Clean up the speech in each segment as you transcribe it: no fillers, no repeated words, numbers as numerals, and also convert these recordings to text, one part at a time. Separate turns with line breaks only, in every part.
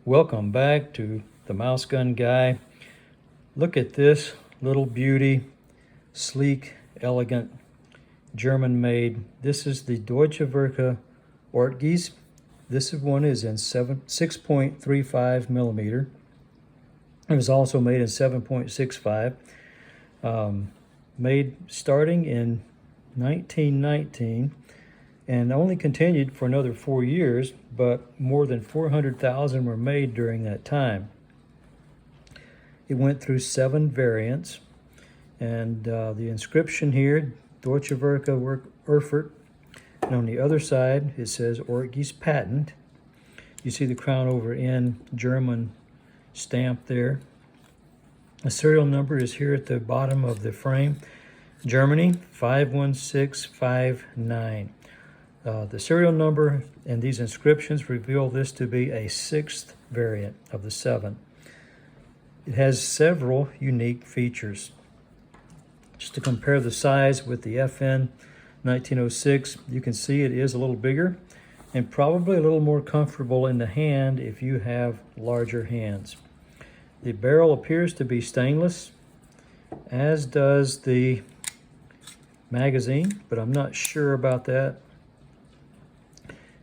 Welcome back to the Mouse Gun Guy. Look at this little beauty, sleek, elegant, German-made. This is the Deutsche Werke Ortgies. This one is in 6.35 millimeter. It was also made in 7.65. Made starting in 1919 and only continued for another 4 years, but more than 400,000 were made during that time. It went through 7 variants, and the inscription here, Deutsche Werke Erfurt, and on the other side it says Ortgies Patent. You see the crown over in German stamp there. The serial number is here at the bottom of the frame. Germany 51659. The serial number and these inscriptions reveal this to be a 6th variant of the 7. It has several unique features. Just to compare the size with the FN 1906, you can see it is a little bigger and probably a little more comfortable in the hand if you have larger hands. The barrel appears to be stainless, as does the magazine, but I'm not sure about that.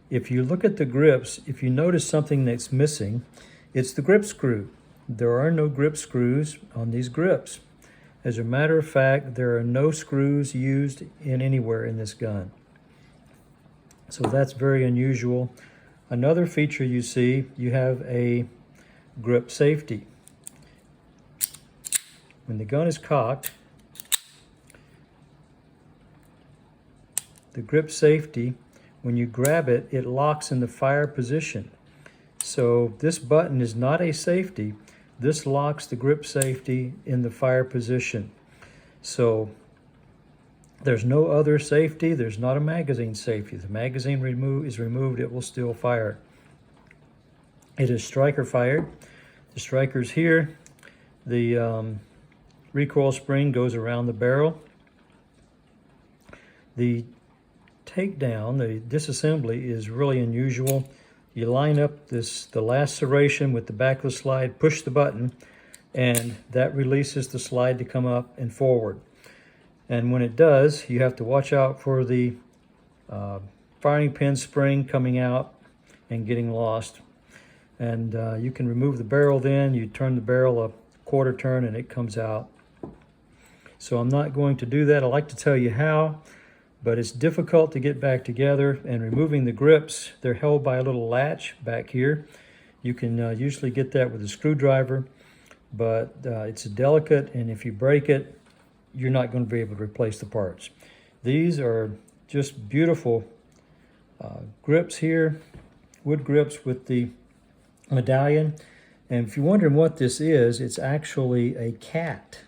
If you look at the grips, if you notice something that's missing, it's the grip screw. There are no grip screws on these grips. As a matter of fact, there are no screws used in anywhere in this gun. So that's very unusual. Another feature you see, you have a grip safety. When the gun is cocked, the grip safety, when you grab it, it locks in the fire position. So this button is not a safety. This locks the grip safety in the fire position. So there's no other safety. There's not a magazine safety. If the magazine is removed, it will still fire. It is striker fired. The striker's here. The recoil spring goes around the barrel. The takedown, the disassembly, is really unusual. You line up the last serration with the back of the slide, push the button, and that releases the slide to come up and forward. And when it does, you have to watch out for the firing pin spring coming out and getting lost. And you can remove the barrel then. You turn the barrel a quarter turn and it comes out. So I'm not going to do that. I like to tell you how, but it's difficult to get back together. And removing the grips, they're held by a little latch back here. You can usually get that with a screwdriver, but it's delicate, and if you break it, you're not going to be able to replace the parts. These are just beautiful grips here, wood grips with the medallion. And if you're wondering what this is, it's actually a cat.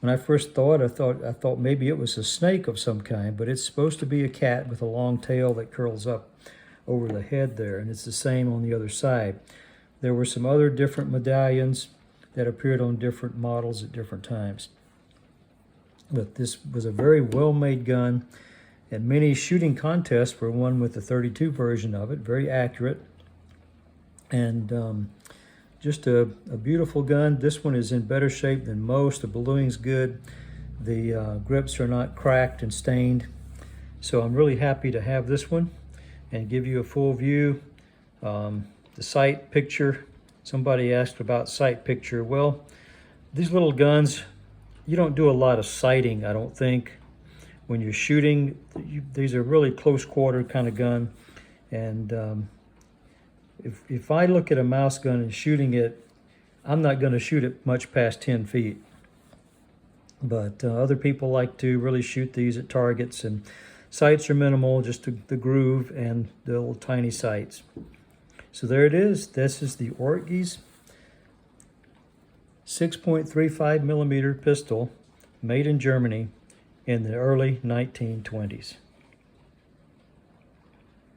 When I first thought, I thought maybe it was a snake of some kind, but it's supposed to be a cat with a long tail that curls up over the head there, and it's the same on the other side. There were some other different medallions that appeared on different models at different times. But this was a very well-made gun, and many shooting contests were won with the 32 version of it, very accurate. And just a beautiful gun. This one is in better shape than most. The ballooning's good. The grips are not cracked and stained. So I'm really happy to have this one and give you a full view. The sight picture, somebody asked about sight picture. Well, these little guns, you don't do a lot of sighting, I don't think. When you're shooting, these are really close quarter kind of gun. And if I look at a mouse gun and shooting it, I'm not going to shoot it much past 10 feet. But other people like to really shoot these at targets, and sights are minimal, just the groove and the little tiny sights. So there it is. This is the Ortgies 6.35 millimeter pistol, made in Germany in the early 1920s.